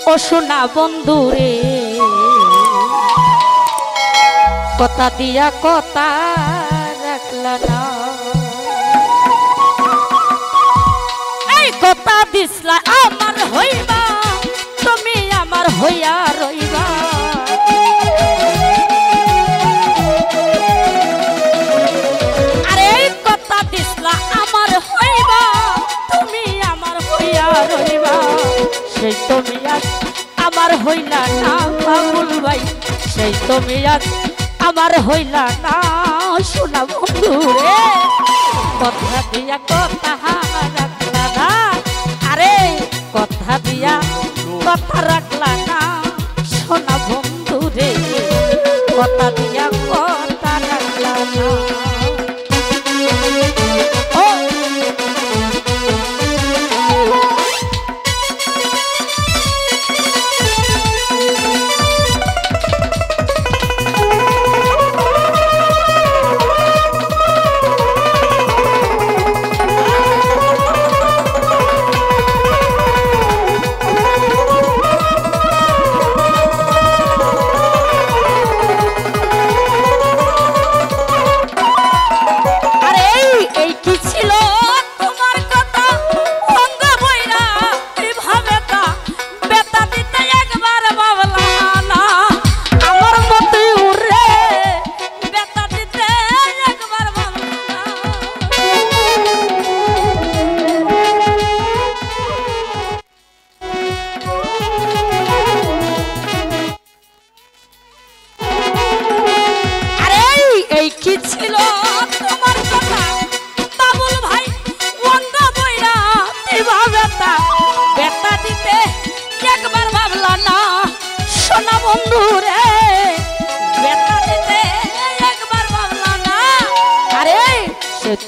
ও সোনা বন্ধু রে কথা দিয়া কথা রাখলা না এই কথা দিসলা আমার হইবা তুমি আমার হইয়া রইবা আরে কথা দিসলা আমার হইবা তুমি আমার হইয়া রইবা সেই তুমি আজ আমার হইলা না বাবুল ভাই সেই তুমি আজ আমার হইলা না সোনা বন্ধু রে কথা দিয়া কথা রাখলা না আরে কথা দিয়া কথা রাখলা না সোনা বন্ধু রে কথা দিয়া কথা রাখলা না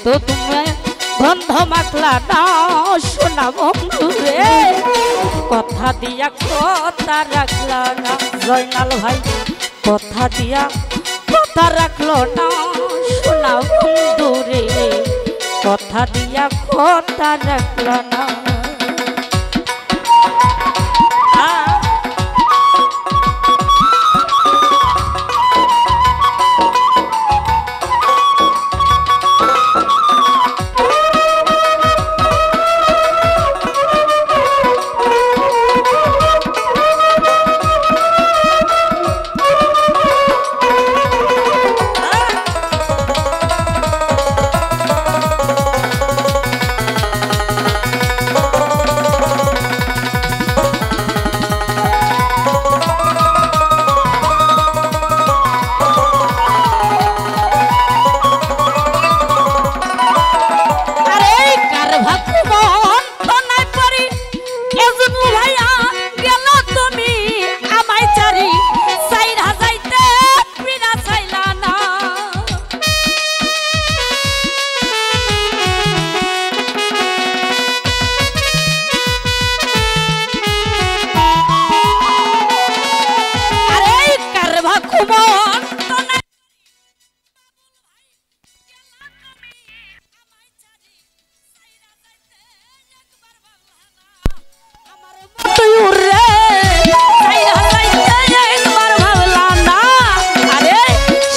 তো তুমি গন্ধ মাখলা না সোনা বন্ধু রে কথা দিয়া কথা রাখলা না জয়নাল ভাই কথা দিয়া কথা রাখলো না সোনা বন্ধু রে কথা দিয়া কথা রাখলা না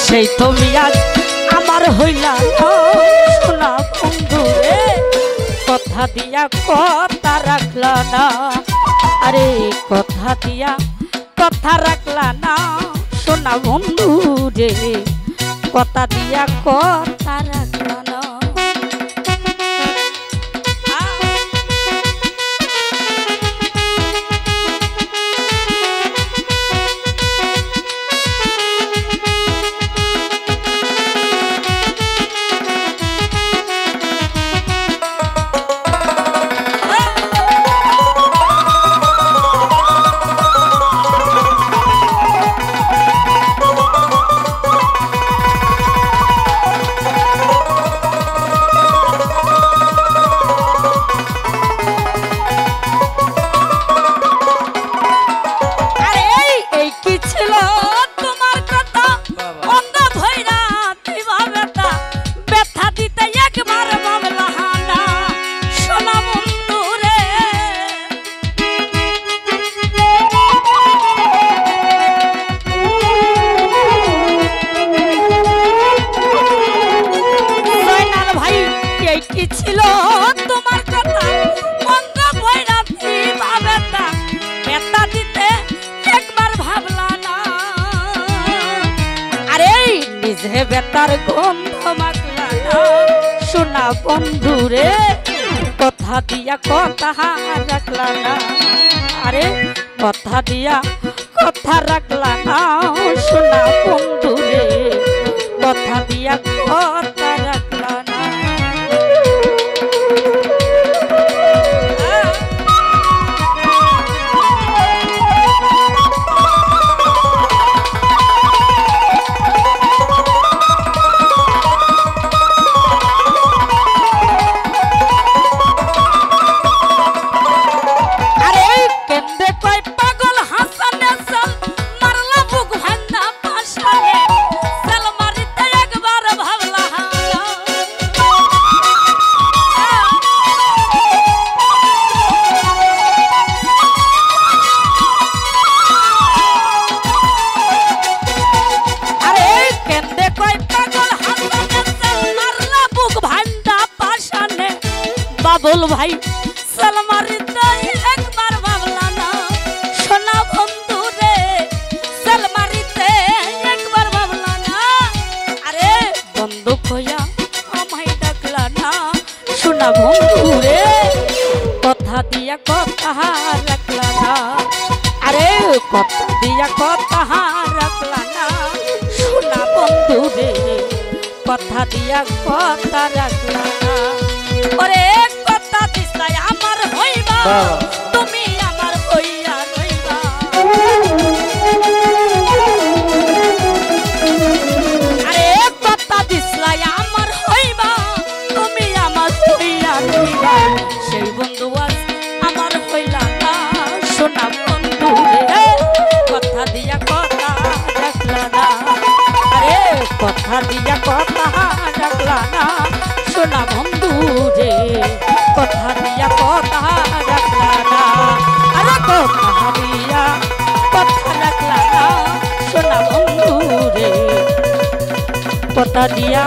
সেই তুমি আজ আমার হইলা সোনা বন্ধু রে কথা দিয়া কথা রাখলা না আরে কথা দিয়া কথা রাখলা না সোনা বন্ধু রে কথা দিয়া কথা রাখলা না কথার গন্ধ মাখলা না সোনা বন্ধু রে কথা দিয়া কথা রাখলা না আরে কথা দিয়া কথা রাখলা না সোনা বন্ধু রে কথা দিয়া কথা রাখলা না বাবুল ভাই সালমারিতে একবার ভাবলা না সোনা বন্ধু রে সালমারিতে একবার ভাবলা না আরে বন্ধু কইয়া আমায় ডাকলা না সোনা বন্ধু রে কথা দিয়া কথা রাখলা না আরে কথা দিয়া কথা রাখলা না সোনা বন্ধু রে কথা দিয়া কথা রাখলা না ওরে কথা দিছাই আমার হইবা তুমি আমার হইয়া রইবা আরে কথা দিছাই আমার হইবা তুমি আমার হইয়া রইবা সেই বন্ধু আজ আমার হইলা না সোনা বন্ধু রে কথা দিয়া কথা রাখলা না আরে কথা দিয়া কথা রাখলা না সোনা বন্ধু রে কথা দিয়া কথা রাখলা না আরে কথা দিয়া কথা রাখলা না সোনা বন্ধু রে কথা দিয়া